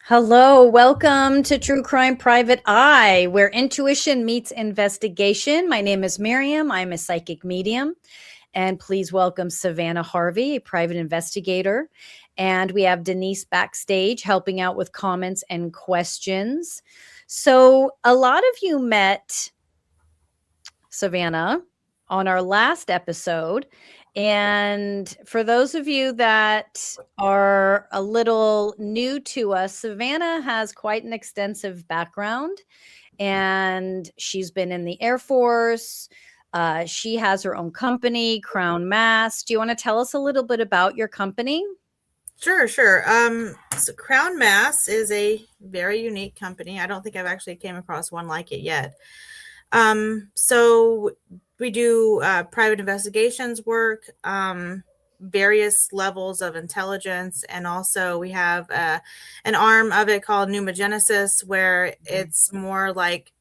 Hello, welcome to True Crime Private Eye, where intuition meets investigation. My name is Miriam. I'm a psychic medium. And please welcome Savannah Harvey, a private investigator. And we have Denise backstage helping out with comments and questions. So, a lot of you met Savannah on our last episode. And for those of you that are a little new to us, Savannah has quite an extensive background and she's been in the Air Force. She has her own company, Crown Mass. Do you want to tell us a little bit about your company? Sure. So Crown Mass is a very unique company. I don't think I've actually came across one like it yet. So we do private investigations work, various levels of intelligence, and also we have an arm of it called pneumogenesis, where it's more like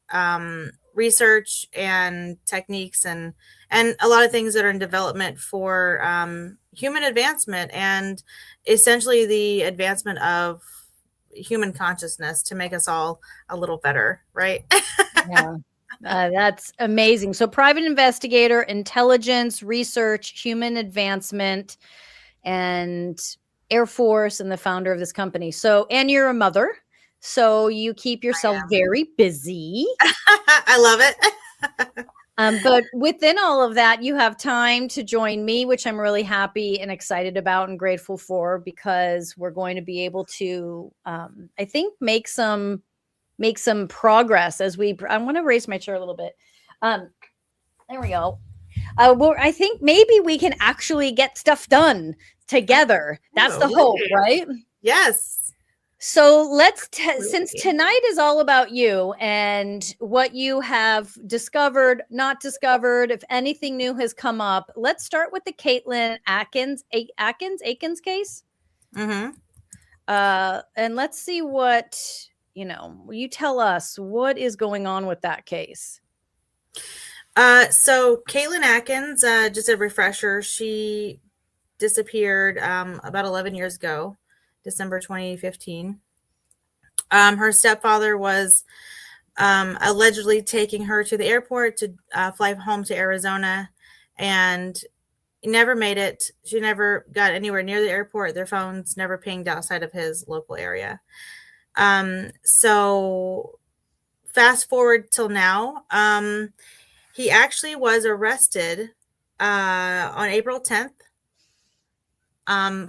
research and techniques and a lot of things that are in development for human advancement and essentially the advancement of human consciousness to make us all a little better, right? Yeah. That's amazing. So, private investigator, intelligence, research, human advancement, and Air Force, and the founder of this company. So, and you're a mother. So, you keep yourself very busy. I love it. But within all of that, you have time to join me, which I'm really happy and excited about and grateful for, because we're going to be able to, I think, make some progress as I want to raise my chair a little bit. There we go. Well, I think maybe we can actually get stuff done together. That's the hope, right? Yes. So since tonight is all about you and what you have discovered, not discovered, if anything new has come up, let's start with the Katelin Akens case. Mm-hmm. And let's see what, you tell us what is going on with that case. So Katelin Akens, just a refresher, she disappeared about 11 years ago, December 2015. Her stepfather was allegedly taking her to the airport to fly home to Arizona, and never made it. She never got anywhere near the airport. Their phones never pinged outside of his local area. So fast forward till now, he actually was arrested on April 10th.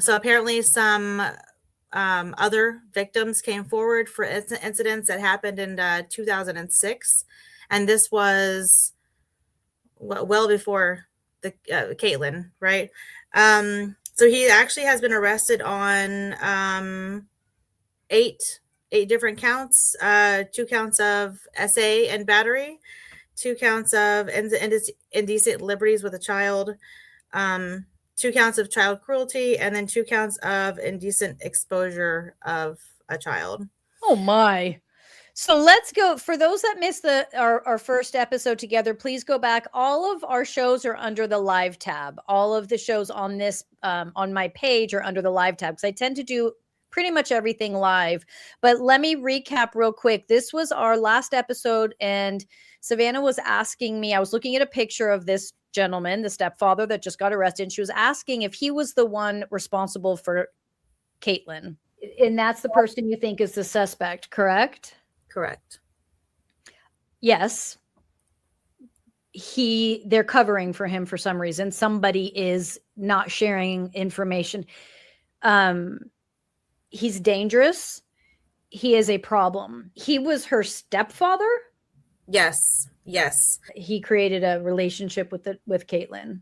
So apparently some other victims came forward for incidents that happened in 2006. And this was well before the Katelin, right? So he actually has been arrested on eight different counts, 2 counts of SA and battery, 2 counts of indecent liberties with a child, 2 counts of child cruelty, and then 2 counts of indecent exposure of a child. Oh my. So let's go. For those that missed our first episode together, please go back. All of our shows are under the live tab. All of the shows on this on my page are under the live tab, because I tend to do pretty much everything live. But let me recap real quick. This was our last episode, and Savannah was asking me, I was looking at a picture of this gentleman, the stepfather that just got arrested, and she was asking if he was the one responsible for Katelin. And that's the person you think is the suspect, correct? Correct. Yes. They're covering for him for some reason. Somebody is not sharing information. He's dangerous. He is a problem. He was her stepfather. Yes. He created a relationship with Katelin.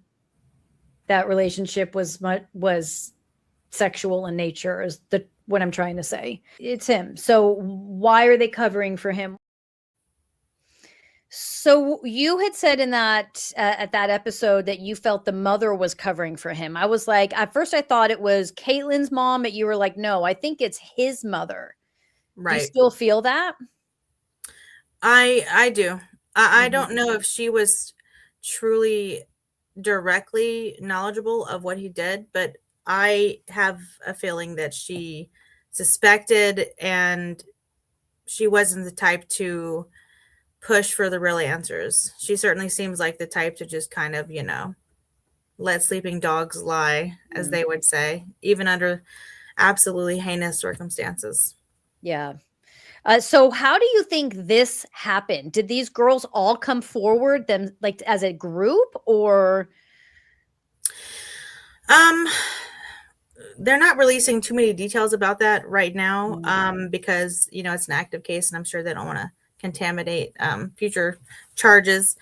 That relationship was sexual in nature, is what I'm trying to say. It's him. So why are they covering for him? So you had said in that at that episode that you felt the mother was covering for him. I was like, at first I thought it was Katelin's mom, but you were like, no, I think it's his mother. Right. Do you still feel that? I do. I don't know if she was truly directly knowledgeable of what he did, but I have a feeling that she suspected, and she wasn't the type to push for the real answers. She certainly seems like the type to just kind of, let sleeping dogs lie, as they would say, even under absolutely heinous circumstances. Yeah. So how do you think this happened? Did these girls all come forward them like as a group, or Um, they're not releasing too many details about that right now, because it's an active case, and I'm sure they don't want to contaminate future charges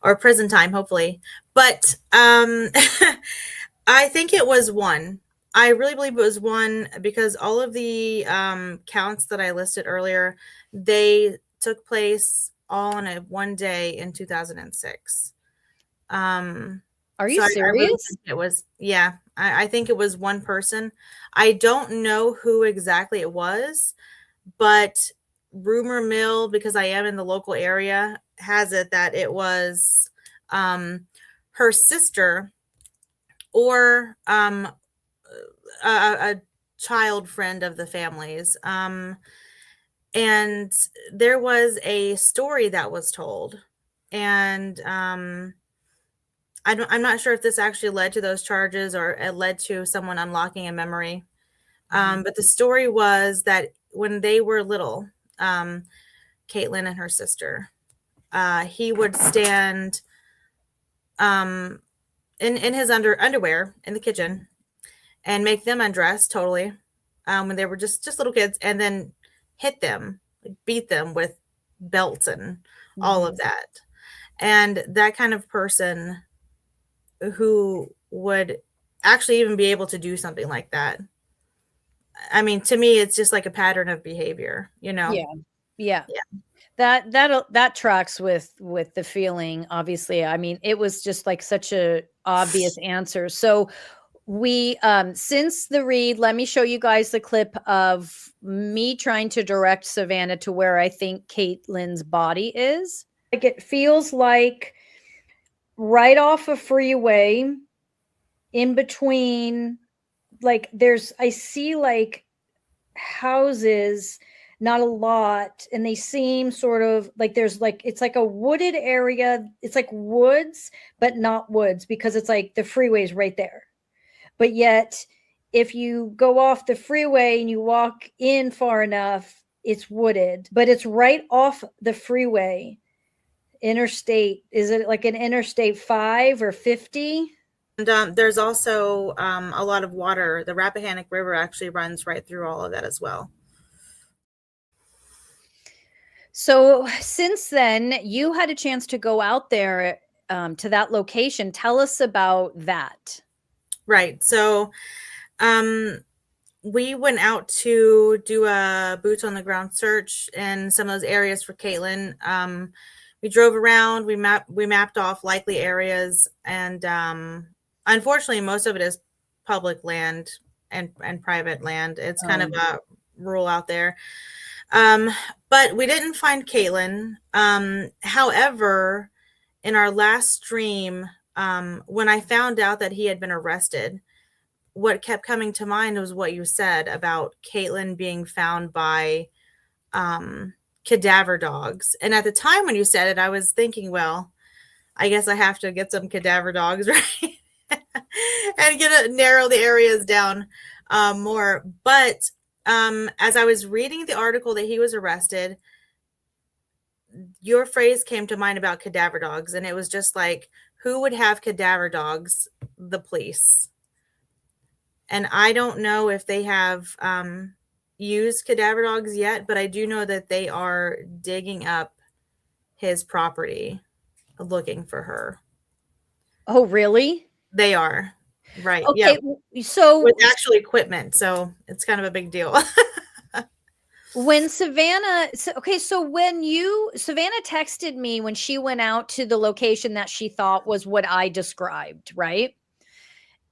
or prison time, hopefully. But I think it was one. I really believe it was one, because all of the counts that I listed earlier, they took place all on a one day in 2006. are you So I really serious? think it was, yeah, I think it was one person. I don't know who exactly it was, but rumor mill, because I am in the local area, has it that it was her sister, or a child friend of the family's. And there was a story that was told, and I'm not sure if this actually led to those charges, or it led to someone unlocking a memory. But the story was that when they were little, Katelin and her sister, he would stand in his underwear in the kitchen and make them undress totally, when they were just little kids, and then hit them, like beat them with belts and all of that. And that kind of person who would actually even be able to do something like that. I mean, to me, it's just like a pattern of behavior, Yeah. Yeah. Yeah. That tracks with the feeling, obviously. I mean, it was just like such a obvious answer. So we since the read, let me show you guys the clip of me trying to direct Savannah to where I think Caitlin's body is. Like, it feels like right off a freeway, in between, like I see like houses, not a lot, and they seem sort of like there's like it's like a wooded area. It's like woods, but not woods, because it's like the freeway's right there. But yet, if you go off the freeway and you walk in far enough, it's wooded, but it's right off the freeway. Interstate, is it like an Interstate 5 or 50? And there's also a lot of water. The Rappahannock River actually runs right through all of that as well. So since then, you had a chance to go out there to that location. Tell us about that. Right. So we went out to do a boots on the ground search in some of those areas for Katelin. We drove around, we mapped off likely areas, and unfortunately, most of it is public land and private land. It's kind of a rural out there. But we didn't find Katelin. However, in our last stream, when I found out that he had been arrested, what kept coming to mind was what you said about Katelin being found by cadaver dogs. And at the time when you said it, I was thinking, well, I guess I have to get some cadaver dogs, right? And narrow the areas down more. But as I was reading the article that he was arrested, your phrase came to mind about cadaver dogs. And it was just like, who would have cadaver dogs? The police. And I don't know if they have used cadaver dogs yet, but I do know that they are digging up his property looking for her. Oh, really? They are. Right. Okay. Yeah. So with actual equipment. So it's kind of a big deal. when Savannah, so when Savannah texted me when she went out to the location that she thought was what I described, right?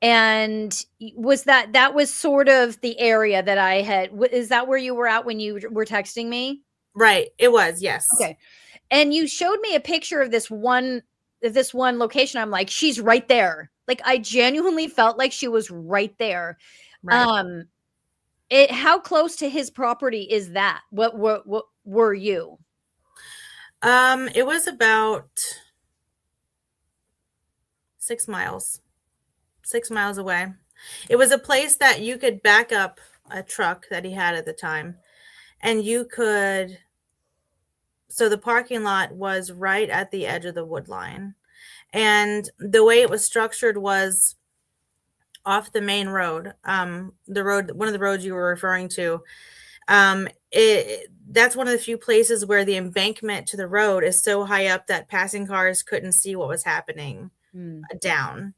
And that was sort of the area that I had. Is that where you were at when you were texting me? Right. It was, yes. Okay. And you showed me a picture of this one location. I'm like, she's right there. Like, I genuinely felt like she was right there. Right. How close to his property is that? What were you? It was about 6 miles. 6 miles away. It was a place that you could back up a truck that he had at the time, and you could. So the parking lot was right at the edge of the wood line, and the way it was structured was off the main road. The road, one of the roads you were referring to. That's one of the few places where the embankment to the road is so high up that passing cars couldn't see what was happening down.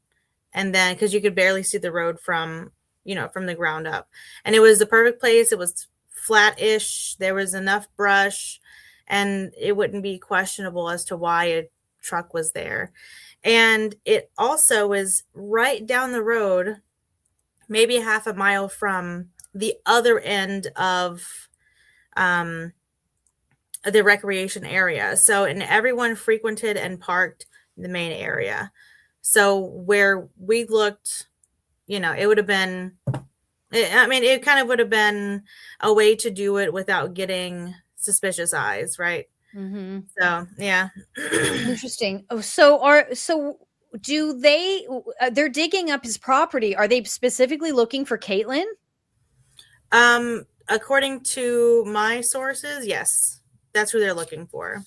And then, because you could barely see the road from the ground up. And it was the perfect place. It was flat-ish. There was enough brush, and it wouldn't be questionable as to why a truck was there. And it also was right down the road, maybe half a mile from the other end of the recreation area. So, and everyone frequented and parked the main area. So where we looked, it would have been, it kind of would have been a way to do it without getting suspicious eyes, right? Mm-hmm. So, yeah. Interesting. Oh, so do they're digging up his property. Are they specifically looking for Katelin? According to my sources, yes, that's who they're looking for.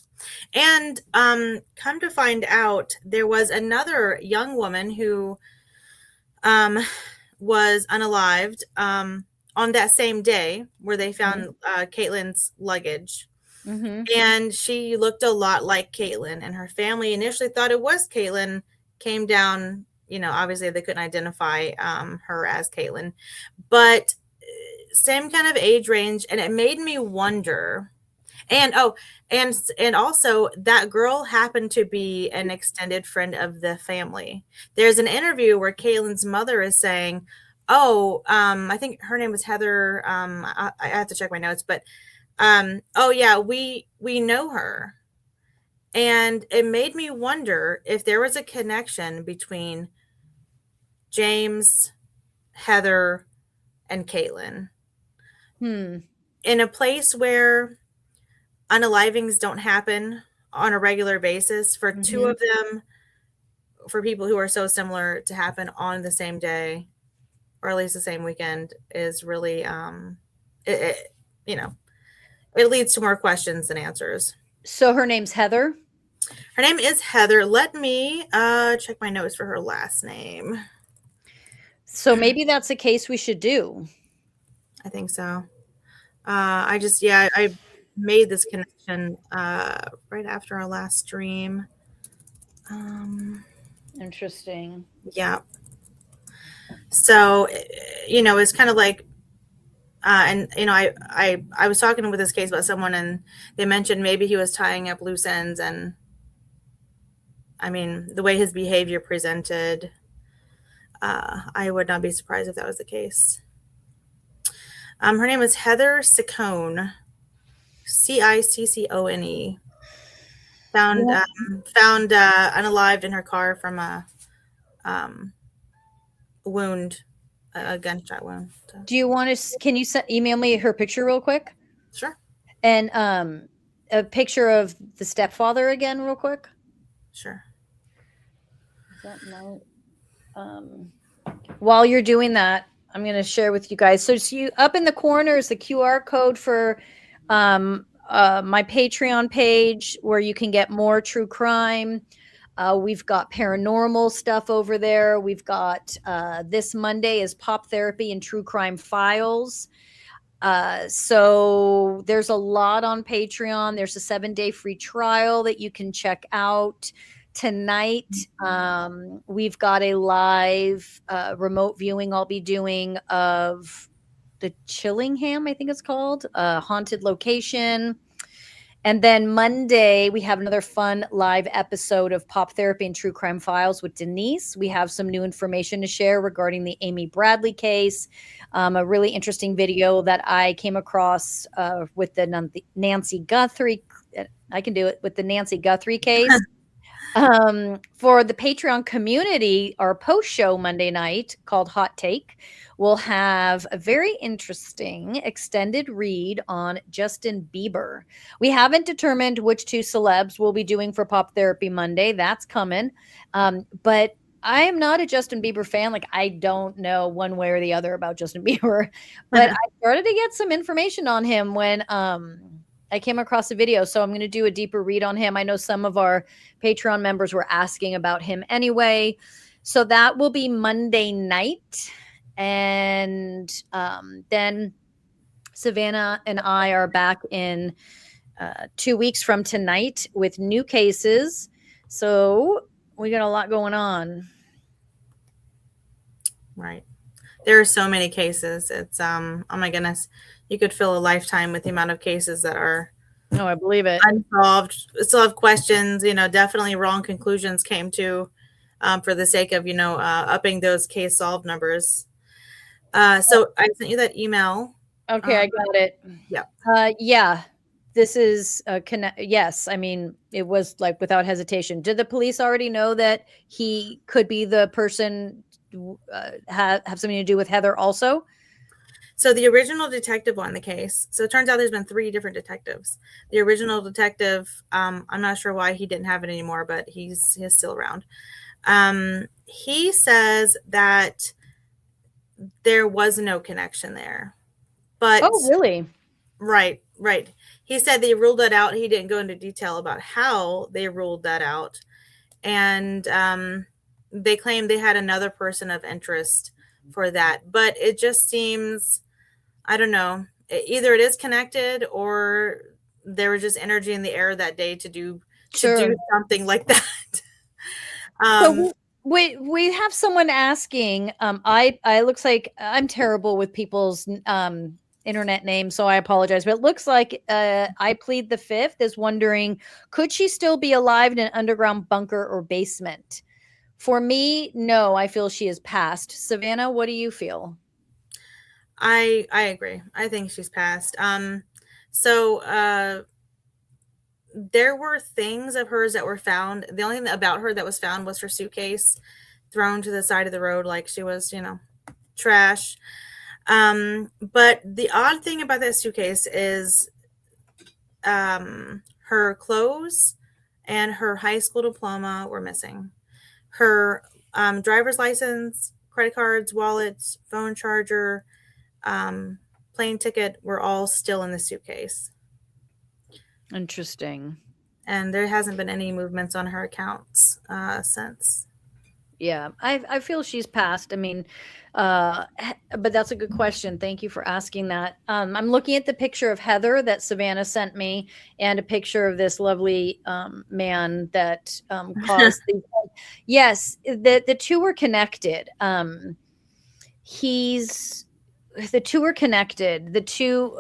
And come to find out, there was another young woman who was unalived on that same day where they found Katelin's luggage. Mm-hmm. And she looked a lot like Katelin, and her family initially thought it was Katelin. Came down, obviously they couldn't identify her as Katelin, but same kind of age range. And it made me wonder. And and also that girl happened to be an extended friend of the family. There's an interview where Kaylin's mother is saying, I think her name was Heather. I have to check my notes, but oh yeah, we know her. And it made me wonder if there was a connection between James, Heather, and Katelin. In a place where unalivings don't happen on a regular basis, for two of them, for people who are so similar to happen on the same day, or at least the same weekend, is really, it leads to more questions than answers. So her name's Heather? Her name is Heather. Let me check my notes for her last name. So maybe that's a case we should do. I think so. I made this connection right after our last stream. Interesting. Yeah. So, it's kind of like, I was talking with this case about someone, and they mentioned maybe he was tying up loose ends, and I mean, the way his behavior presented, I would not be surprised if that was the case. Her name is Heather Ciccone, Ciccone. Found unalived in her car from a wound, a gunshot wound. So. Do you want to? Can you email me her picture real quick? Sure. And a picture of the stepfather again, real quick. Sure. Is that no? While you're doing that, I'm going to share with you guys. So up in the corner is the QR code for my Patreon page, where you can get more true crime. We've got paranormal stuff over there. We've got this Monday is Pop Therapy and True Crime Files. So there's a lot on Patreon. There's a 7-day free trial that you can check out. Tonight, we've got a live remote viewing I'll be doing of the Chillingham, I think it's called, haunted location. And then Monday, we have another fun live episode of Pop Therapy and True Crime Files with Denise. We have some new information to share regarding the Amy Bradley case, a really interesting video that I came across with the Nancy Guthrie. I can do it with the Nancy Guthrie case. For the Patreon community, our post show Monday night called Hot Take will have a very interesting extended read on Justin Bieber. We haven't determined which two celebs we'll be doing for Pop Therapy Monday. That's coming. But I am not a Justin Bieber fan. Like, I don't know one way or the other about Justin Bieber, but I started to get some information on him when I came across a video. So I'm going to do a deeper read on him. I know some of our Patreon members were asking about him anyway. So that will be Monday night. And then Savannah and I are back in 2 weeks from tonight with new cases. So we got a lot going on. Right. There are so many cases. It's oh my goodness. You could fill a lifetime with the amount of cases that are I believe it. Unsolved. Still have questions, definitely wrong conclusions came to for the sake of, upping those case solved numbers. So I sent you that email. Okay, I got it. Yeah. Yeah. This is yes, I mean, it was like without hesitation. Did the police already know that he could be the person have something to do with Heather also? So the original detective on the case. So it turns out there's been 3 different detectives. The original detective, I'm not sure why he didn't have it anymore, but he's still around. He says that there was no connection there. But oh, really? Right. He said they ruled that out. He didn't go into detail about how they ruled that out. And they claimed they had another person of interest for that. But it just seems, I don't know, either it is connected or there was just energy in the air that day to do something like that. So we have someone asking. I looks like I'm terrible with people's internet names, so I apologize. But it looks like I plead the fifth is wondering, could she still be alive in an underground bunker or basement? For me, no. I feel she is passed. Savannah, what do you feel? I agree. I think she's passed. So there were things of hers that were found. The only thing about her that was found was her suitcase thrown to the side of the road like she was, trash. But the odd thing about that suitcase is her clothes and her high school diploma were missing. Her driver's license, credit cards, wallets, phone charger, plane ticket were all still in the suitcase. Interesting. And there hasn't been any movements on her accounts since. Yeah, I feel she's passed. I mean, but that's a good question. Thank you for asking that. I'm looking at the picture of Heather that Savannah sent me, and a picture of this lovely man that caused the. Yes, the two were connected. The two are connected. The two,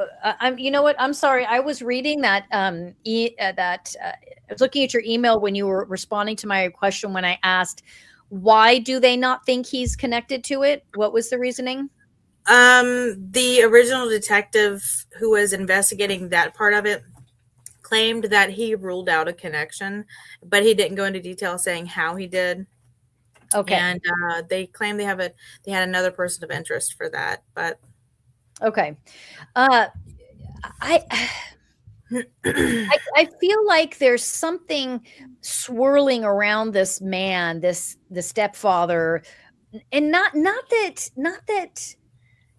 you know what? I'm sorry. I was reading that. I was looking at your email when you were responding to my question when I asked, why do they not think he's connected to it? What was the reasoning? The original detective who was investigating that part of it claimed that he ruled out a connection, but he didn't go into detail saying how he did. Okay. And they claim they had another person of interest for that, but okay. I feel like there's something swirling around this man, the stepfather, and not that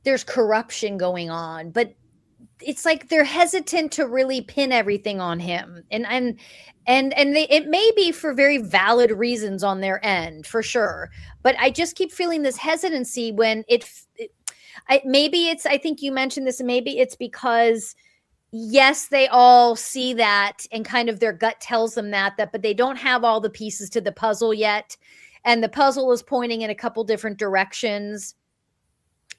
there's corruption going on, but it's like they're hesitant to really pin everything on him, and it may be for very valid reasons on their end, for sure. But I just keep feeling this hesitancy when maybe it's. I think you mentioned this, and maybe it's because yes, they all see that and kind of their gut tells them but they don't have all the pieces to the puzzle yet. And the puzzle is pointing in a couple different directions.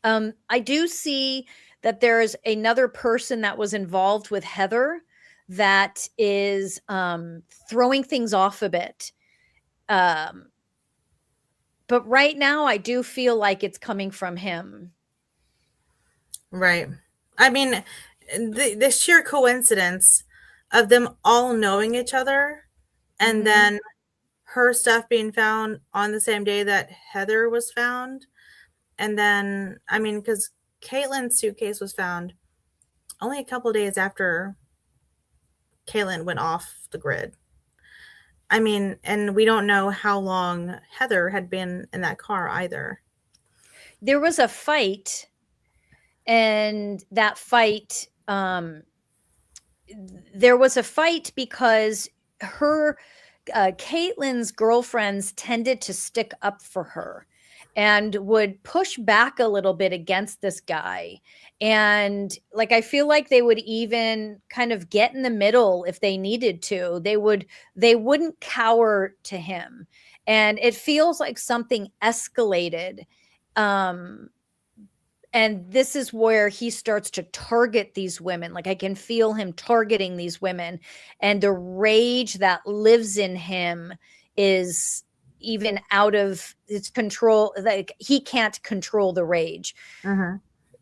I do see that there's another person that was involved with Heather that is throwing things off a bit. But right now, I do feel like it's coming from him. Right. I mean, the sheer coincidence of them all knowing each other and then her stuff being found on the same day that Heather was found. And then, I mean, because Katelin's suitcase was found only a couple days after Katelin went off the grid. I mean, and we don't know how long Heather had been in that car either. There was a fight, and that fight, there was a fight because her Katelin's girlfriends tended to stick up for her and would push back a little bit against this guy. And like, I feel like they would even kind of get in the middle if they needed to. They wouldn't cower to him. And it feels like something escalated. And this is where he starts to target these women. Like, I can feel him targeting these women, and the rage that lives in him is even out of his control. Like, he can't control the rage.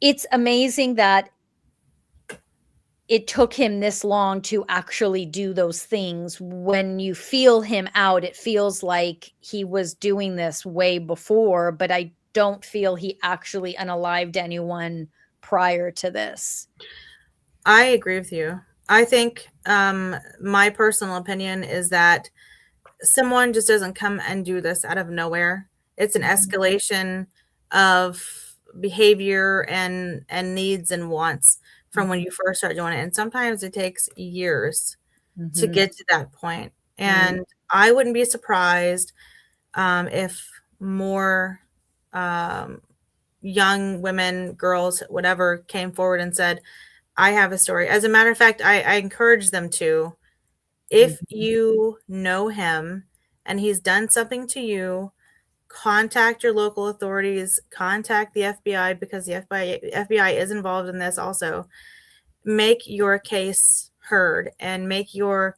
It's amazing that it took him this long to actually do those things. When you feel him out, it feels like he was doing this way before, but I don't feel he actually unalived anyone prior to this. I agree with you. I think my personal opinion is that someone just doesn't come and do this out of nowhere. It's an escalation of behavior and needs and wants from when you first start doing it. And sometimes it takes years to get to that point. And I wouldn't be surprised if more young women, girls, whatever, came forward and said, I have a story. As a matter of fact, I encourage them to. If you know him and he's done something to you, contact your local authorities, contact the FBI, because the FBI is involved in this also. Make your case heard and make your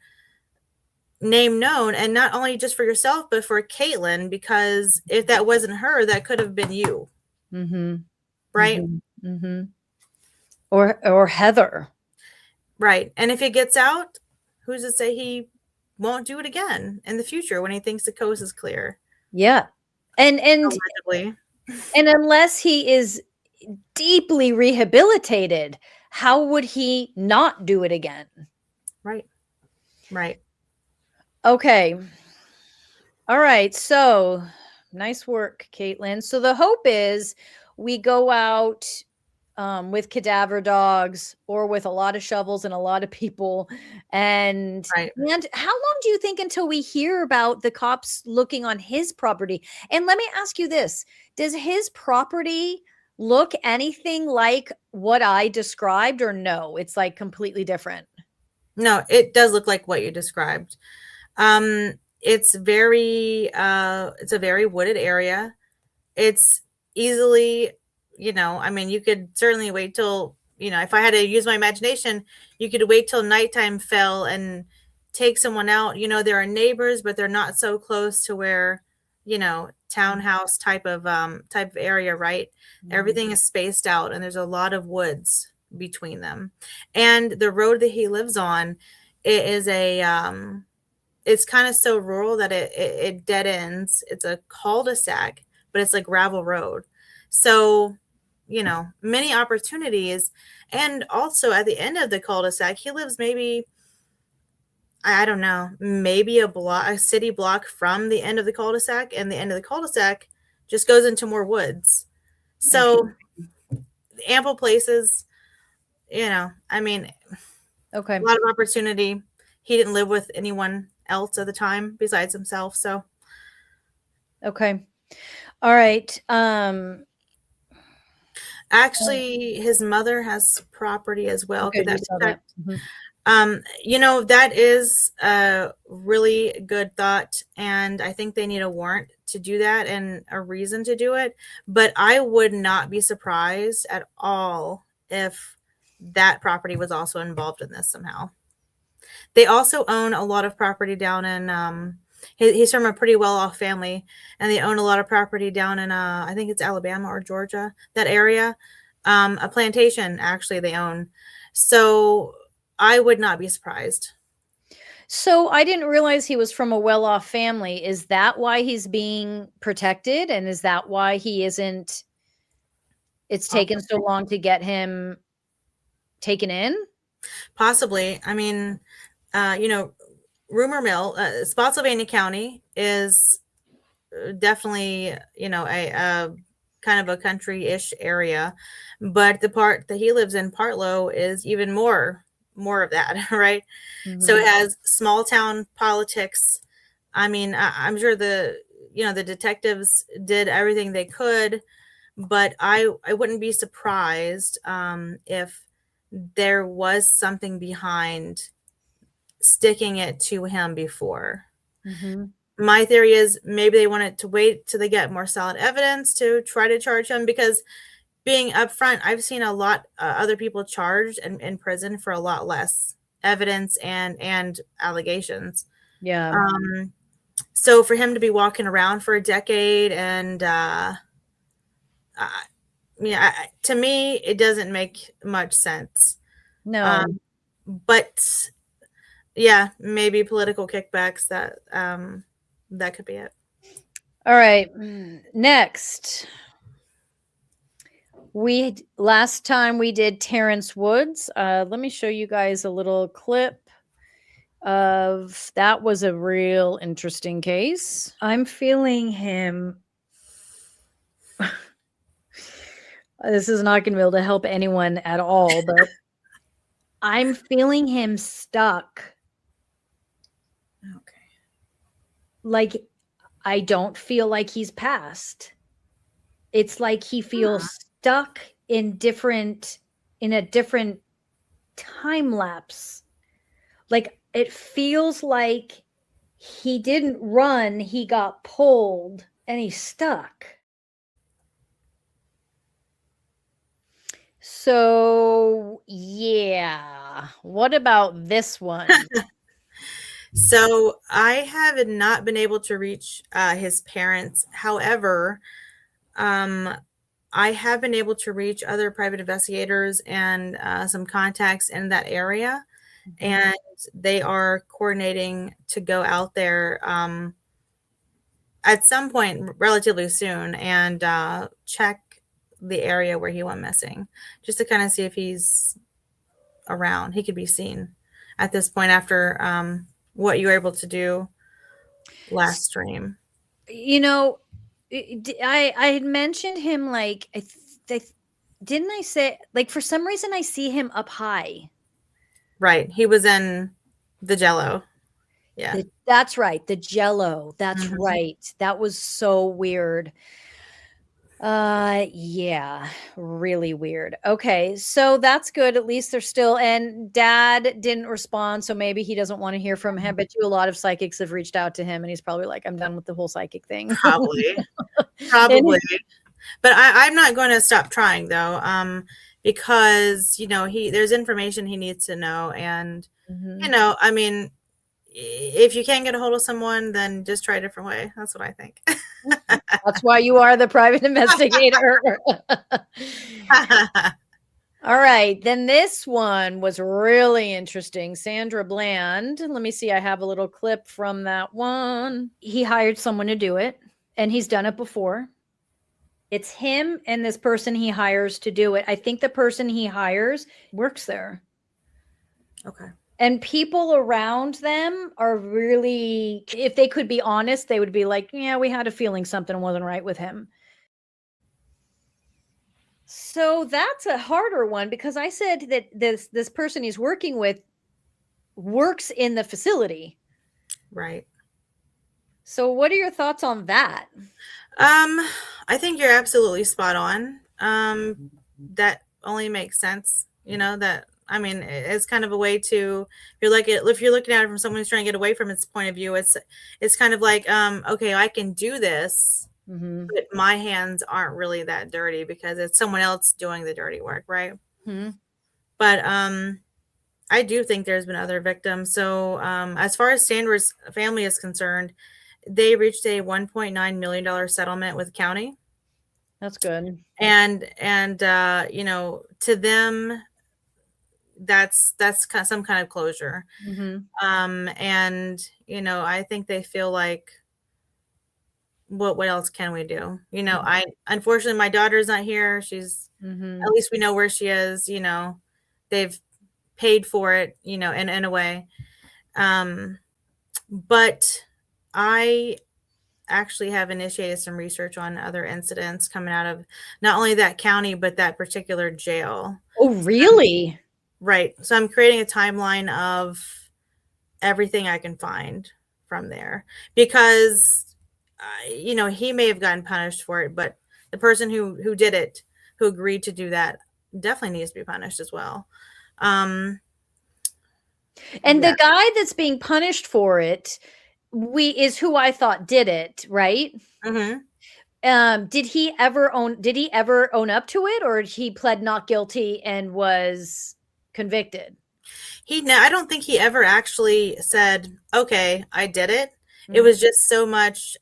name known, and not only just for yourself, but for Katelin, because if that wasn't her, that could have been you. Right? Or Heather. Right. And if it gets out, who's to say he won't do it again in the future when he thinks the coast is clear? Yeah. And allegedly. And unless he is deeply rehabilitated, how would he not do it again? Right. Right. Okay. All right. So nice work, Katelin. So the hope is we go out with cadaver dogs, or with a lot of shovels and a lot of people. And and how long do you think until we hear about the cops looking on his property? And let me ask you this: does his property look anything like what I described, or no, it's like completely different? No, it does look like what you described. It's a very wooded area. It's easily, I mean, you could certainly wait till, if I had to use my imagination, you could wait till nighttime fell and take someone out. There are neighbors, but they're not so close to where, townhouse type of area, right? Everything is spaced out, and there's a lot of woods between them. And the road that he lives on, it is it's kind of so rural that it dead ends. It's a cul-de-sac, but it's like gravel road. So, many opportunities. And also at the end of the cul-de-sac, he lives maybe, I don't know, maybe a city block from the end of the cul-de-sac, and the end of the cul-de-sac just goes into more woods. So ample places, I mean, okay, a lot of opportunity. He didn't live with anyone else at the time besides himself. So, okay. All right. Actually, his mother has property as well. Okay, That is a really good thought, and I think they need a warrant to do that and a reason to do it. But I would not be surprised at all if that property was also involved in this somehow. They also own a lot of property down in he's from a pretty well-off family, and they own a lot of property down in I think it's Alabama or Georgia, that area. A plantation actually they own. So I would not be surprised. So I didn't realize he was from a well-off family. Is that why he's being protected? And is that why he isn't it's taken so long to get him taken in? Possibly. I mean, rumor mill, Spotsylvania County is definitely, a kind of a country-ish area, but the part that he lives in, Partlow, is even more of that, right? So it has small town politics. I mean, I'm sure the detectives did everything they could, but I wouldn't be surprised if there was something behind sticking it to him before. My theory is maybe they wanted to wait till they get more solid evidence to try to charge him, because being upfront, I've seen a lot other people charged and in prison for a lot less evidence and allegations. Yeah. So for him to be walking around for a decade and to me, it doesn't make much sense. No. But yeah, maybe political kickbacks, that could be it. All right. Next. Last time we did Terrance Woods. Let me show you guys a little clip of that. Was a real interesting case. I'm feeling him. This is not going to be able to help anyone at all, but I'm feeling him stuck. Okay. Like, I don't feel like he's passed. It's like he feels stuck in a different time lapse. Like, it feels like he didn't run, he got pulled and he's stuck. So, yeah. What about this one? So I have not been able to reach his parents. However, I have been able to reach other private investigators and some contacts in that area, and they are coordinating to go out there at some point relatively soon and check the area where he went missing, just to kind of see if he's around. He could be seen at this point after what you were able to do last stream. I had mentioned him, like, didn't I say, like, for some reason I see him up high. Right. He was in the Jello. Yeah. That's right. The Jello. That's right. That was so weird. Yeah, really weird. Okay, so that's good. At least they're still, and Dad didn't respond, so maybe he doesn't want to hear from him. I bet you a lot of psychics have reached out to him, and he's probably like, "I'm done with the whole psychic thing." Probably. But I'm not going to stop trying though, because there's information he needs to know, and I mean, if you can't get a hold of someone, then just try a different way. That's what I think. That's why you are the private investigator. All right, then this one was really interesting. Sandra Bland. Let me see. I have a little clip from that one. He hired someone to do it, and he's done it before. It's him and this person he hires to do it. I think the person he hires works there. Okay. And people around them are really, if they could be honest, they would be like, yeah, we had a feeling something wasn't right with him. So that's a harder one, because I said that this person he's working with works in the facility. Right. So what are your thoughts on that? I think you're absolutely spot on. That only makes sense. That, I mean, it's kind of a way to, if you're looking at it from someone who's trying to get away from its point of view, it's kind of like, okay, I can do this, but my hands aren't really that dirty because it's someone else doing the dirty work, right? But I do think there's been other victims. So as far as Sandra's family is concerned, they reached a $1.9 million settlement with the county. That's good. And to them, that's some kind of closure. And I think they feel like, what else can we do? I unfortunately, my daughter's not here. She's at least we know where she is. They've paid for it, in a way. But I actually have initiated some research on other incidents coming out of not only that county, but that particular jail. Oh, really? Right. So I'm creating a timeline of everything I can find from there, because, he may have gotten punished for it, but the person who did it, who agreed to do that, definitely needs to be punished as well. And Yeah. the guy that's being punished for it, is who I thought did it, right? Did he ever own up to it, or he pled not guilty and was convicted? I don't think he ever actually said, okay, I did it. It was just so much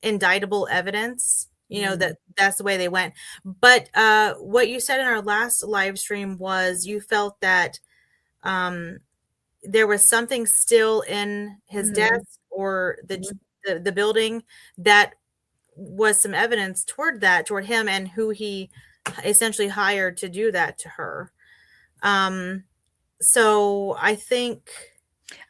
indictable evidence, that's the way they went. But what you said in our last live stream was you felt that there was something still in his desk or the building that was some evidence toward him and who he essentially hired to do that to her. So I think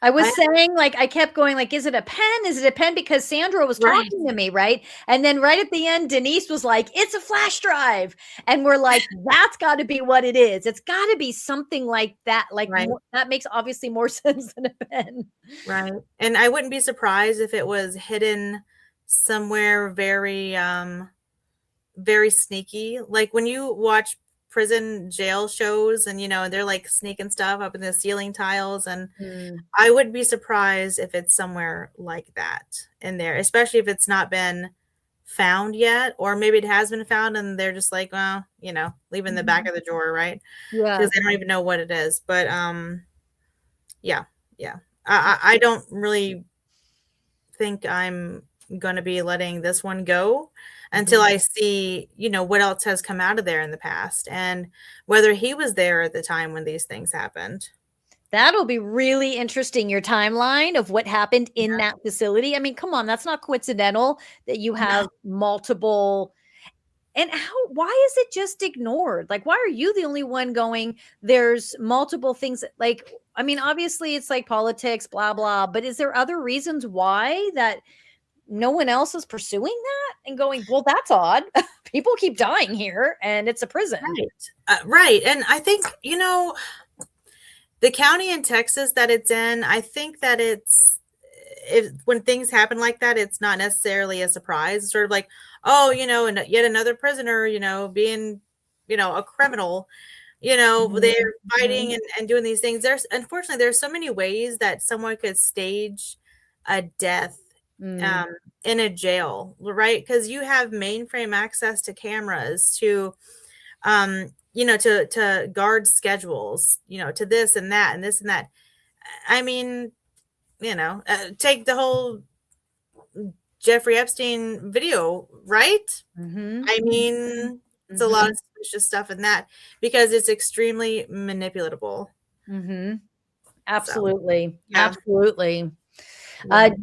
I was saying, like, I kept going, like, is it a pen? Is it a pen? Because Sandra was talking to me, right? And then right at the end, Denise was like, it's a flash drive. And we're like, that's got to be what it is. It's got to be something like that. Like, that makes obviously more sense than a pen. Right. And I wouldn't be surprised if it was hidden somewhere very, very sneaky. Like when you watch prison jail shows and, they're like sneaking stuff up in the ceiling tiles. And I wouldn't be surprised if it's somewhere like that in there, especially if it's not been found yet, or maybe it has been found and they're just like, well, leaving the back of the drawer, right? Yeah. Because they don't even know what it is. But yeah. I don't really think I'm going to be letting this one go until I see, what else has come out of there in the past and whether he was there at the time when these things happened. That'll be really interesting. Your timeline of what happened in that facility. I mean, come on, that's not coincidental that you have multiple. And why is it just ignored? Like, why are you the only one going, there's multiple things like, I mean, obviously it's like politics, blah, blah, but is there other reasons why that no one else is pursuing that and going, well, that's odd. People keep dying here and it's a prison. Right. And I think, the county in Texas that it's in, I think that when things happen like that, it's not necessarily a surprise. It's sort of like, oh, and yet another prisoner, being, a criminal, they're fighting and doing these things. Unfortunately, there's so many ways that someone could stage a death in a jail, right? Because you have mainframe access to cameras, to to guard schedules, to this and that and this and that. I mean, take the whole Jeffrey Epstein video, right? I mean, it's a lot of suspicious stuff in that because it's extremely manipulatable. Absolutely. So, yeah. Absolutely.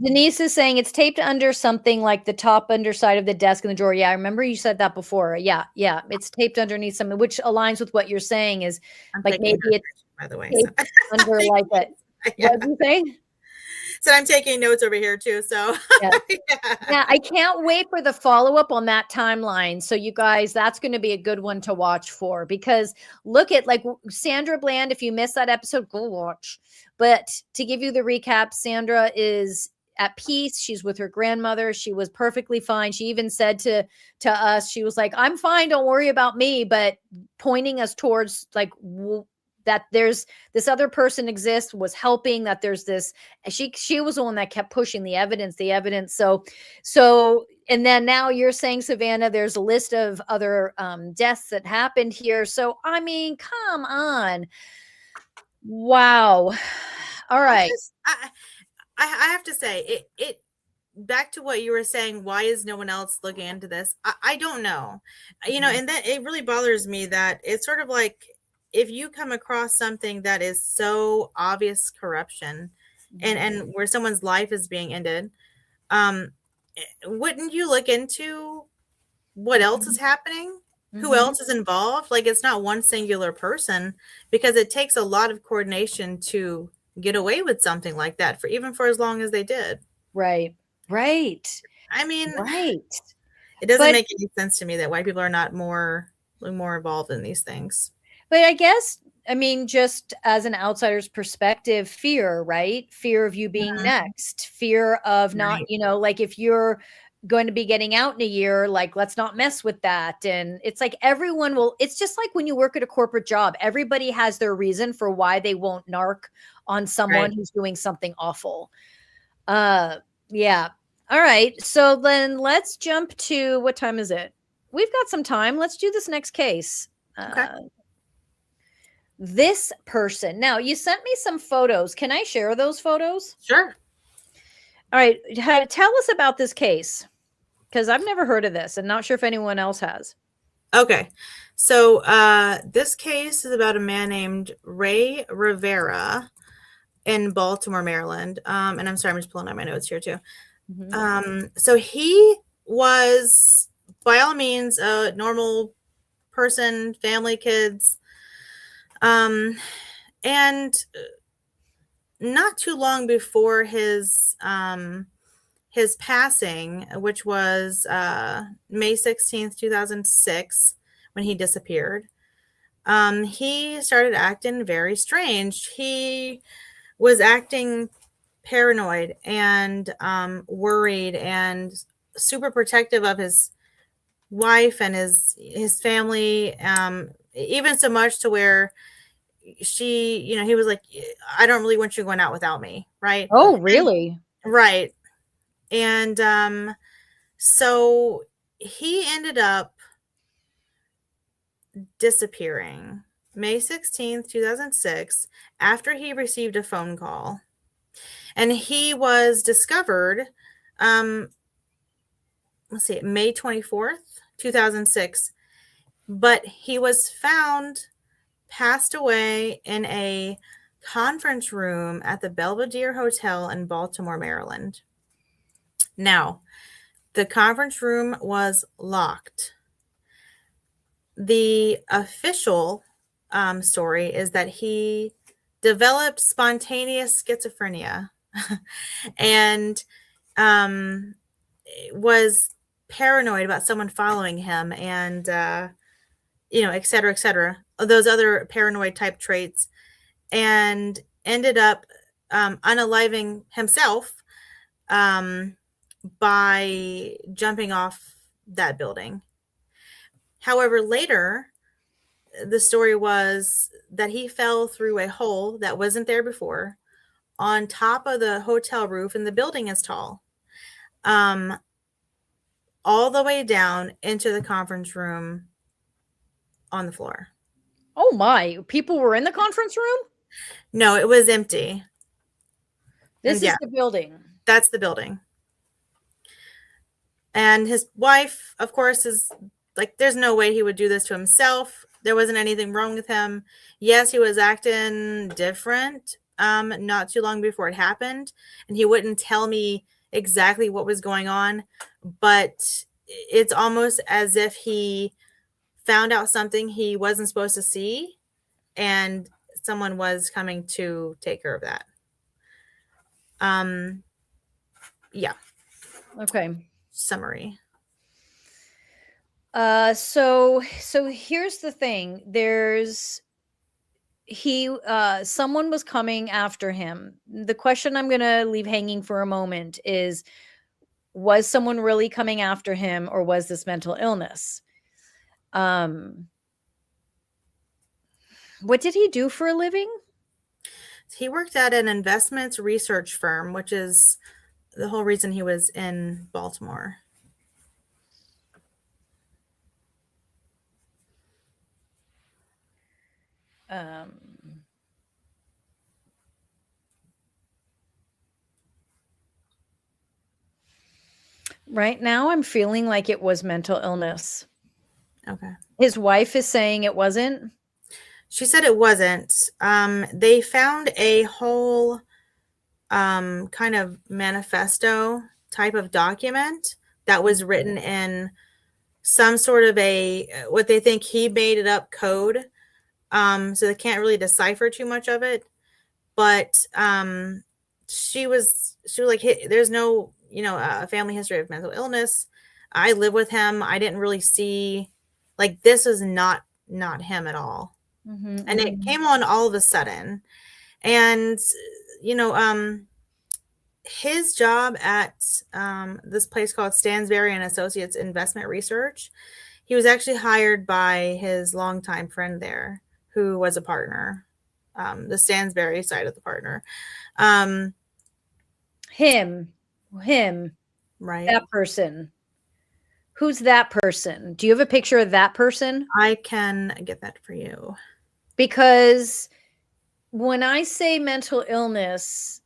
Denise is saying it's taped under something like the top underside of the desk in the drawer. Yeah, I remember you said that before. Yeah. It's taped underneath something, which aligns with what you're saying is like maybe it's, by the way, under like it. Yeah. What did you say? So I'm taking notes over here too. So yeah, I can't wait for the follow-up on that timeline. So you guys, that's going to be a good one to watch for, because look at like Sandra Bland. If you missed that episode, go watch. But to give you the recap, Sandra is at peace. She's with her grandmother. She was perfectly fine. She even said to us, she was like, I'm fine. Don't worry about me. But pointing us towards like, that there's this other person exists, was helping, that there's this, she was the one that kept pushing the evidence. So, and then now you're saying, Savannah, there's a list of other deaths that happened here. So, I mean, come on. Wow. All right. I have to say it back to what you were saying, why is no one else looking into this? I don't know, and that it really bothers me that it's sort of like, if you come across something that is so obvious corruption, and where someone's life is being ended, wouldn't you look into what else is happening? Who else is involved? Like, it's not one singular person, because it takes a lot of coordination to get away with something like that, for even for as long as they did. Right. I mean, Right. it doesn't But make any sense to me that white people are not more involved in these things. But I guess, I mean, just as an outsider's perspective, fear, right? Fear of you being next, fear of not, Right. like if you're going to be getting out in a year, like let's not mess with that. And it's like everyone will, it's just like when you work at a corporate job, everybody has their reason for why they won't narc on someone Right. who's doing something awful. Yeah. All right. So then let's jump to, what time is it? We've got some time. Let's do this next case. Okay. This person. Now, you sent me some photos. Can I share those photos? Sure. All right. Tell us about this case, because I've never heard of this and not sure if anyone else has. Okay. So this case is about a man named Ray Rivera in Baltimore, Maryland. And I'm sorry, I'm just pulling out my notes here too. So he was, by all means, a normal person, family, kids. And not too long before his passing, which was May 16th, 2006, when he disappeared, he started acting very strange. He was acting paranoid and worried and super protective of his wife and his family, even so much to where he was like, I don't really want you going out without me, right? Oh, really? Right. And so he ended up disappearing May 16th, 2006, after he received a phone call. And he was discovered, May 24th, 2006. But he was found passed away in a conference room at the Belvedere Hotel in Baltimore, Maryland. Now, the conference room was locked. The official story is that he developed spontaneous schizophrenia and was paranoid about someone following him, and et cetera, et cetera, those other paranoid type traits, and ended up unaliving himself by jumping off that building. However, later, the story was that he fell through a hole that wasn't there before on top of the hotel roof, and the building is tall, all the way down into the conference room on the floor. Oh my, people were in the conference room? No, it was empty. This is the building. That's the building. And his wife, of course, is like, there's no way he would do this to himself. There wasn't anything wrong with him. Yes, he was acting different not too long before it happened, and he wouldn't tell me exactly what was going on, but it's almost as if he found out something he wasn't supposed to see, and someone was coming to take care of that. Yeah. Okay. Summary. So here's the thing. Someone was coming after him. The question I'm going to leave hanging for a moment is, was someone really coming after him, or was this mental illness? What did he do for a living? He worked at an investments research firm, which is the whole reason he was in Baltimore. Right now, I'm feeling like it was mental illness. Okay. His wife is saying it wasn't. She said it wasn't. They found a whole kind of manifesto type of document that was written in some sort of what they think he made it up code. So they can't really decipher too much of it. But she was like, hey, there's no, a family history of mental illness. I live with him. I didn't really see, like, this is not him at all. And it came on all of a sudden. And, his job at this place called Stansberry and Associates Investment Research, he was actually hired by his longtime friend there, who was a partner, the Stansberry side of the partner. Him, right? That person. Who's that person? Do you have a picture of that person? I can get that for you. Because when I say mental illness,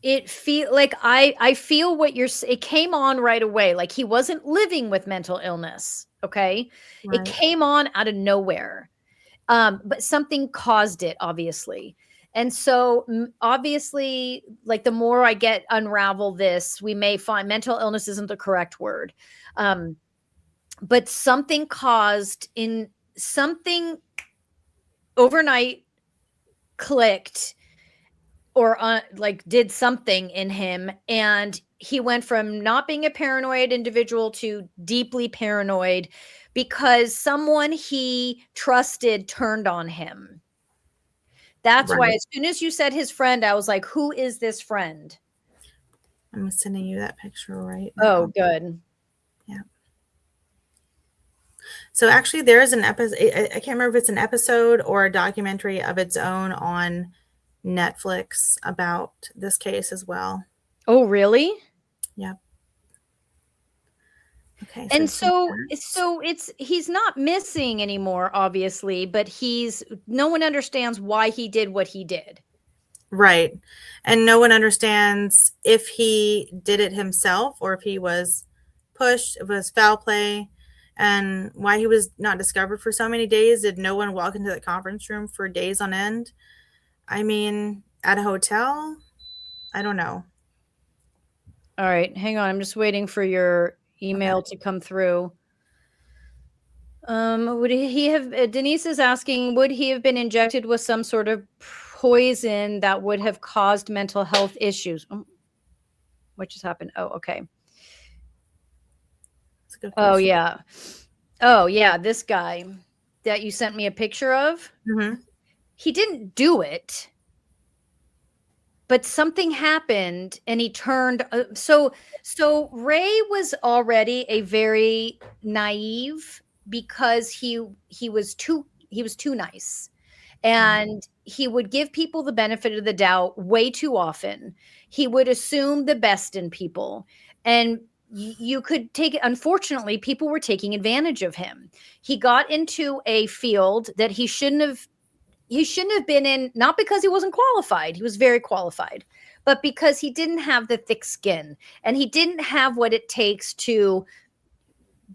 it feel like I feel what it came on right away. Like he wasn't living with mental illness. Okay. Right. It came on out of nowhere. But something caused it, obviously. And so obviously, like the more I unravel this, we may find mental illness isn't the correct word. But something overnight clicked or like did something in him, and he went from not being a paranoid individual to deeply paranoid because someone he trusted turned on him. That's why as soon as you said his friend, I was like, who is this friend? I'm sending you that picture right now. Oh, good. Yeah. So actually there is an episode, I can't remember if it's an episode or a documentary of its own on Netflix about this case as well. Oh, really? Yeah. Okay. And so he's not missing anymore, obviously, but no one understands why he did what he did. Right. And no one understands if he did it himself or if he was pushed, if it was foul play, and why he was not discovered for so many days. Did no one walk into the conference room for days on end? I mean, at a hotel? I don't know. All right, hang on. I'm just waiting for your email to come through. Would he have, Denise is asking, would he have been injected with some sort of poison that would have caused mental health issues? What just happened? Oh, okay. Oh, yeah. Oh, yeah. This guy that you sent me a picture of, he didn't do it, but something happened and he turned. So Ray was already a very naive because he was too nice. And he would give people the benefit of the doubt way too often. He would assume the best in people. And you could take it. Unfortunately, people were taking advantage of him. He got into a field that he shouldn't have been in, not because he wasn't qualified. He was very qualified, but because he didn't have the thick skin and he didn't have what it takes to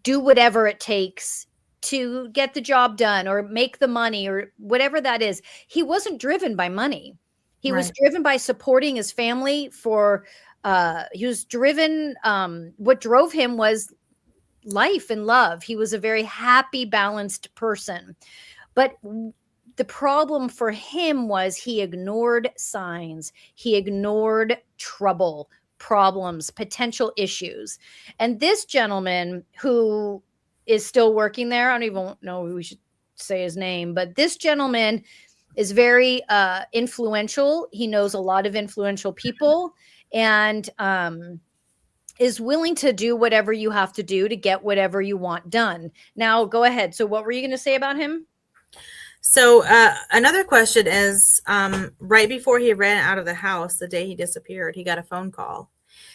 do whatever it takes to get the job done or make the money or whatever that is. He wasn't driven by money. He was driven by supporting his family he was driven. What drove him was life and love. He was a very happy, balanced person. But the problem for him was he ignored signs. He ignored trouble, problems, potential issues. And this gentleman who is still working there, I don't even know if we should say his name, but this gentleman is very influential. He knows a lot of influential people and is willing to do whatever you have to do to get whatever you want done. Now, go ahead. So what were you going to say about him? So another question is, right before he ran out of the house, the day he disappeared, he got a phone call.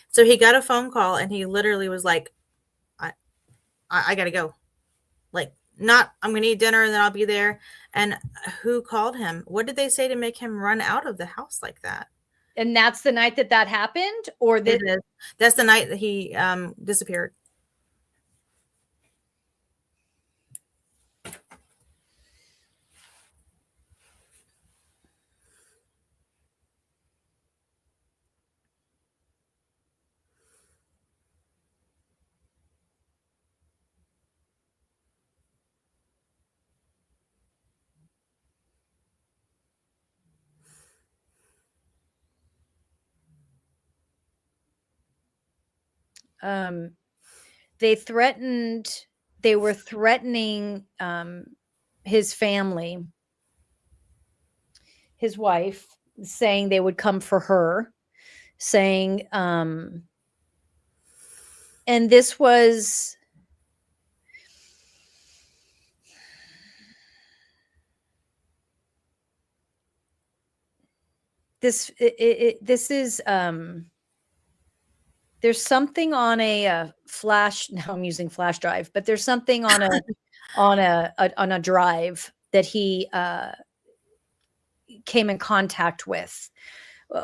So he got a phone call and he literally was like, I got to go. Like, not, I'm going to eat dinner and then I'll be there. And who called him? What did they say to make him run out of the house like that? And that's the night that happened? Or that's the night that he disappeared. they were threatening his family, his wife, saying they would come for her, saying, and this was this is there's something on a flash. Now I'm using flash drive, but there's something on a on a drive that he came in contact with,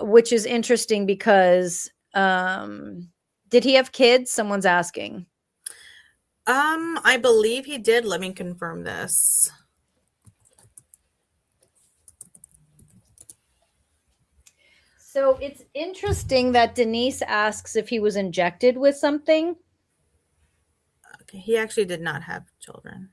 which is interesting because did he have kids? Someone's asking. I believe he did. Let me confirm this. So it's interesting that Denise asks if he was injected with something. Okay, he actually did not have children.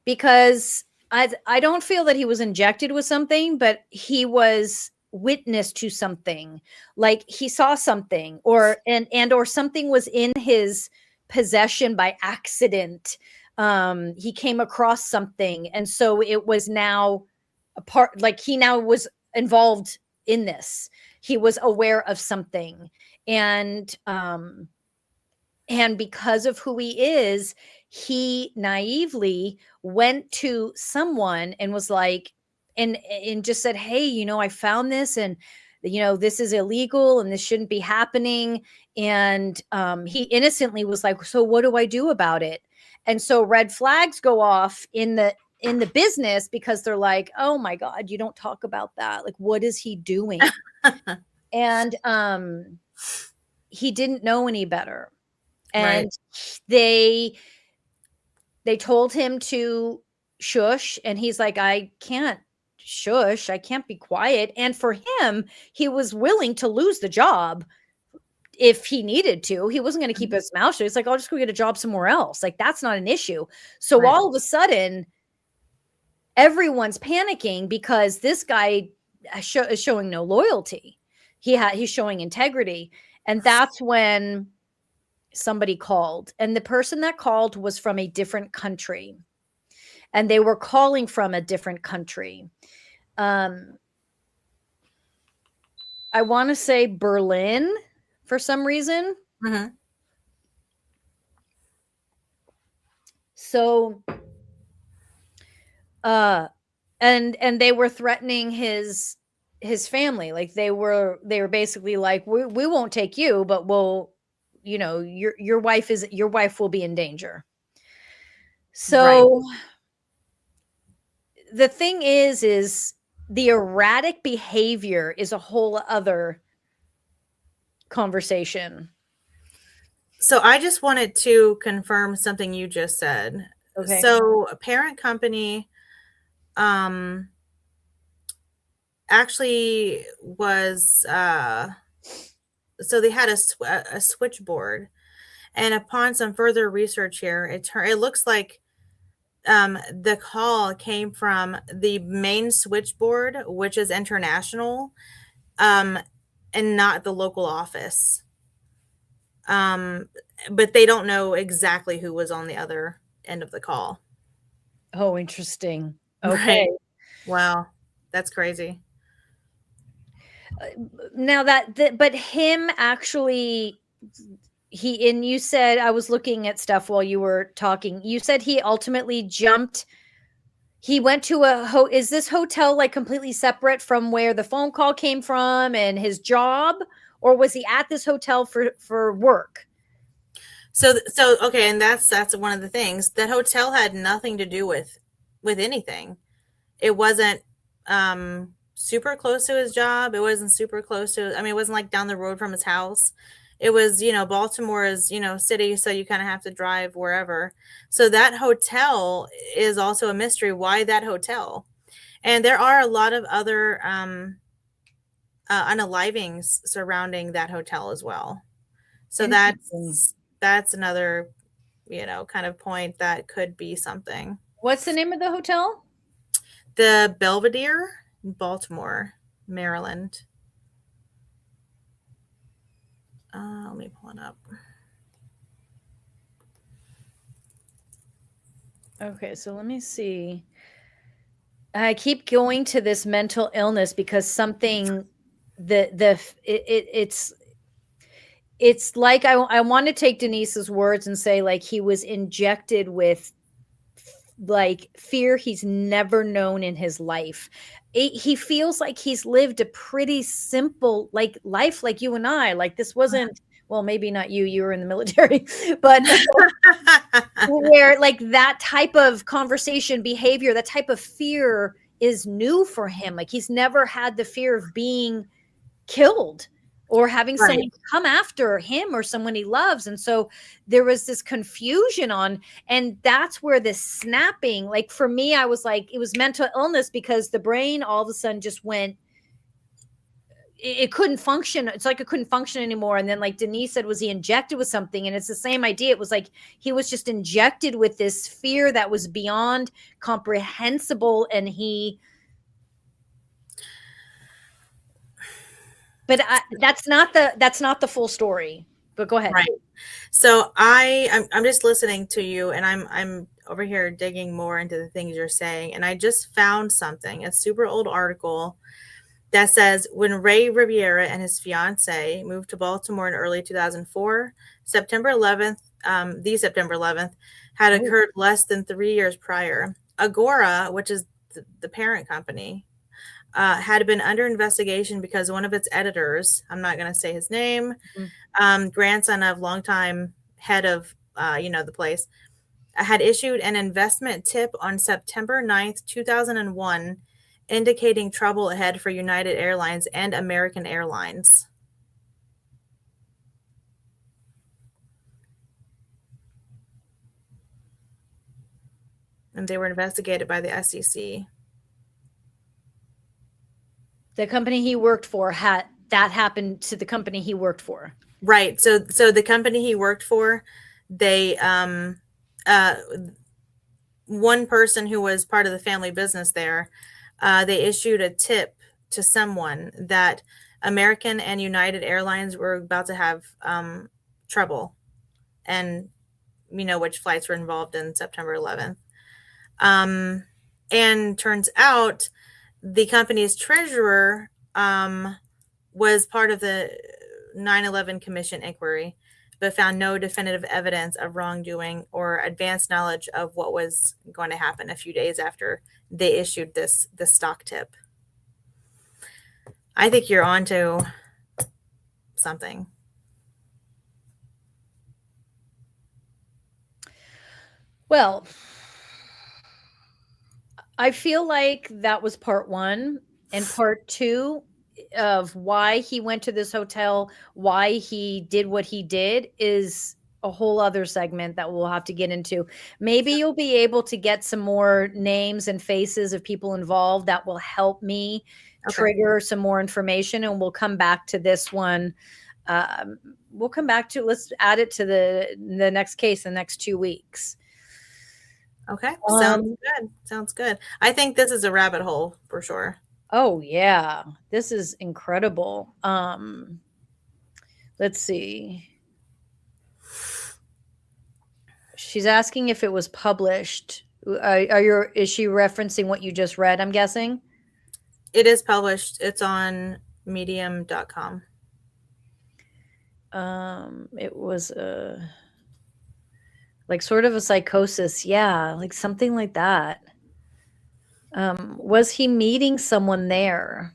Because I don't feel that he was injected with something, but he was witness to something. Like he saw something, or or something was in his possession by accident. He came across something, and so it was now a part. Like he now was involved in this. He was aware of something, and because of who he is, he naively went to someone and was like, and just said, hey, I found this, and this is illegal and this shouldn't be happening. And he innocently was like, so what do I do about it? And so red flags go off in the business, because they're like, oh my God, you don't talk about that. Like, what is he doing? And he didn't know any better. And right. they told him to shush, and he's like, I can't shush, I can't be quiet. And for him, he was willing to lose the job if he needed to. He wasn't going to keep his mouth shut. He's like, I'll just go get a job somewhere else. Like, that's not an issue. So Right. all of a sudden, everyone's panicking because this guy is showing no loyalty. He's showing integrity. And that's when somebody called, and the person that called was from a different country, and they were calling from a different country. I want to say Berlin for some reason. Mm-hmm. So and they were threatening his family. Like they were basically like, we won't take you, but we'll, your wife will be in danger. So right. The thing is the erratic behavior is a whole other conversation. So I just wanted to confirm something you just said. Okay. So a parent company actually was so they had a switchboard, and upon some further research here, it looks like the call came from the main switchboard, which is international, and not the local office. But they don't know exactly who was on the other end of the call. Oh, interesting. Okay. Right. Wow. That's crazy. Now but him actually, and you said, I was looking at stuff while you were talking. You said he ultimately jumped. He went to is this hotel like completely separate from where the phone call came from and his job, or was he at this hotel for work? So okay, and that's one of the things. That hotel had nothing to do with anything. It wasn't super close to his job. It wasn't super close to, I mean, it wasn't like down the road from his house. It was, Baltimore is, city, so you kind of have to drive wherever. So that hotel is also a mystery. Why that hotel? And there are a lot of other unalivings surrounding that hotel as well. So that's another, kind of point that could be something. What's the name of the hotel? The Belvedere in Baltimore, Maryland. Let me pull it up. Okay, so let me see. I keep going to this mental illness because something it's like I want to take Denise's words and say like he was injected with like fear he's never known in his life. He feels like he's lived a pretty simple like life like you and I. Like this wasn't, well, maybe not you, you were in the military, but where like that type of conversation behavior, that type of fear is new for him. Like he's never had the fear of being killed or having Right. someone come after him or someone he loves. And so there was this confusion on, and that's where this snapping, like for me, I was like, it was mental illness because the brain all of a sudden just went, it couldn't function. It's like it couldn't function anymore. And then like Denise said, was he injected with something? And it's the same idea. It was like he was just injected with this fear that was beyond comprehensible. And that's not the full story, but go ahead. Right. So I'm just listening to you, and I'm over here digging more into the things you're saying, and I just found something, a super old article that says when Ray Riviera and his fiance moved to Baltimore in early 2004, September 11th, the September 11th, had occurred less than 3 years prior. Agora, which is the parent company, had been under investigation because one of its editors, I'm not going to say his name, grandson of longtime head of, the place, had issued an investment tip on September 9th, 2001, indicating trouble ahead for United Airlines and American Airlines. And they were investigated by the SEC. The company he worked for had that happened to the company he worked for. Right. So the company he worked for, they one person who was part of the family business there, they issued a tip to someone that American and United Airlines were about to have trouble, and which flights were involved in September 11th. And turns out the company's treasurer was part of the 9/11 Commission inquiry, but found no definitive evidence of wrongdoing or advanced knowledge of what was going to happen a few days after they issued this stock tip. I think you're onto something. Well, I feel like that was part one, and part two of why he went to this hotel, why he did what he did is a whole other segment that we'll have to get into. Maybe you'll be able to get some more names and faces of people involved that will help me trigger some more information, and we'll come back to this one. Let's add it to the next case in the next 2 weeks. Okay. Sounds good. I think this is a rabbit hole for sure. Oh yeah, this is incredible. Let's see. She's asking if it was published. Is she referencing what you just read, I'm guessing? It is published. It's on medium.com. It was like sort of a psychosis. Yeah, like something like that. Was he meeting someone there?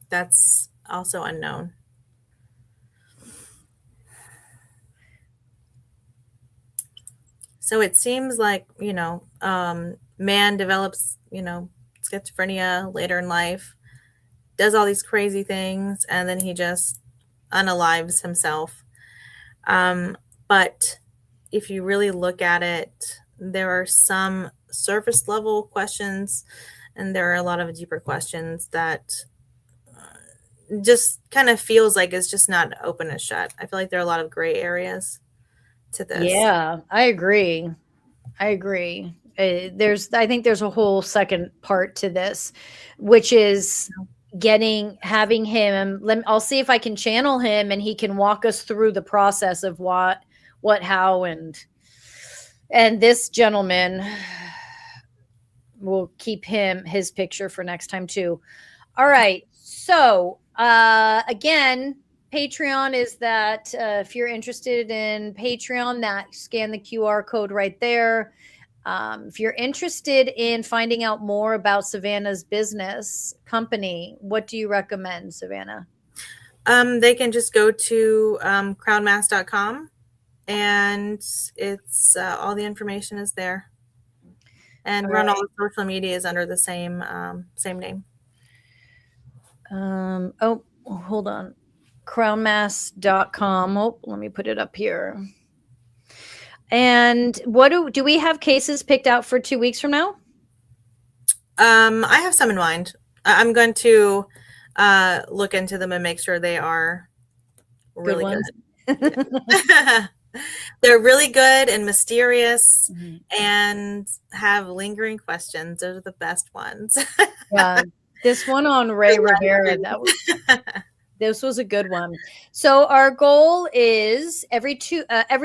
That's also unknown. So it seems like, man develops, schizophrenia later in life, does all these crazy things, and then he just unalives himself. But if you really look at it, there are some surface level questions, and there are a lot of deeper questions that just kind of feels like it's just not open and shut. I feel like there are a lot of gray areas to this. Yeah, I agree. I think there's a whole second part to this, which is having him. I'll see if I can channel him and he can walk us through the process of what, how, and And this gentleman, we'll keep his picture for next time too. All right. So, again, Patreon is that if you're interested in Patreon, that scan the QR code right there. If you're interested in finding out more about Savannah's business company, what do you recommend, Savannah? They can just go to crownmass.com, and it's all the information is there. And run all the social medias under the same name. Oh, hold on. Crownmass.com. Oh, let me put it up here. And what do we have cases picked out for 2 weeks from now? I have some in mind. I'm going to look into them and make sure they are really good. They're really good and mysterious and have lingering questions. Those are the best ones. Yeah. This one on Ray Rivera, this was a good one. So our goal is every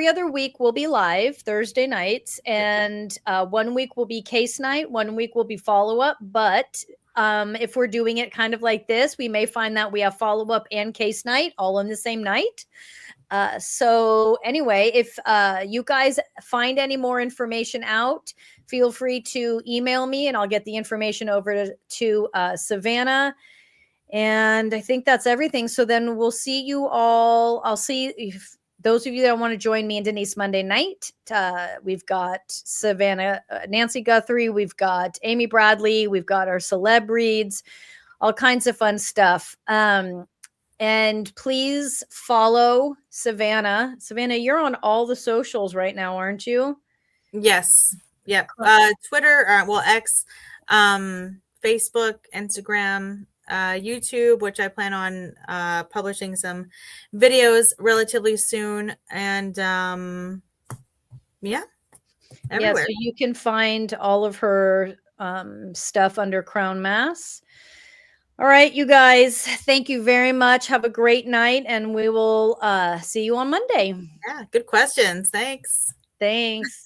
other week we'll be live Thursday nights, and 1 week will be case night, 1 week will be follow-up. But if we're doing it kind of like this, we may find that we have follow-up and case night all on the same night. So anyway, if you guys find any more information out, feel free to email me and I'll get the information over to Savannah. And I think that's everything. So then we'll see you all. I'll see if those of you that want to join me and Denise Monday night. We've got Savannah, Nancy Guthrie. We've got Amy Bradley. We've got our celeb reads, all kinds of fun stuff. And please follow Savannah. Savannah, you're on all the socials right now, aren't you? Yes. Yep. Twitter, X, Facebook, Instagram, YouTube, which I plan on publishing some videos relatively soon. And everywhere. Yeah, so you can find all of her stuff under Crown Mass. All right, you guys, thank you very much. Have a great night, and we will see you on Monday. Yeah, good questions. Thanks. Thanks.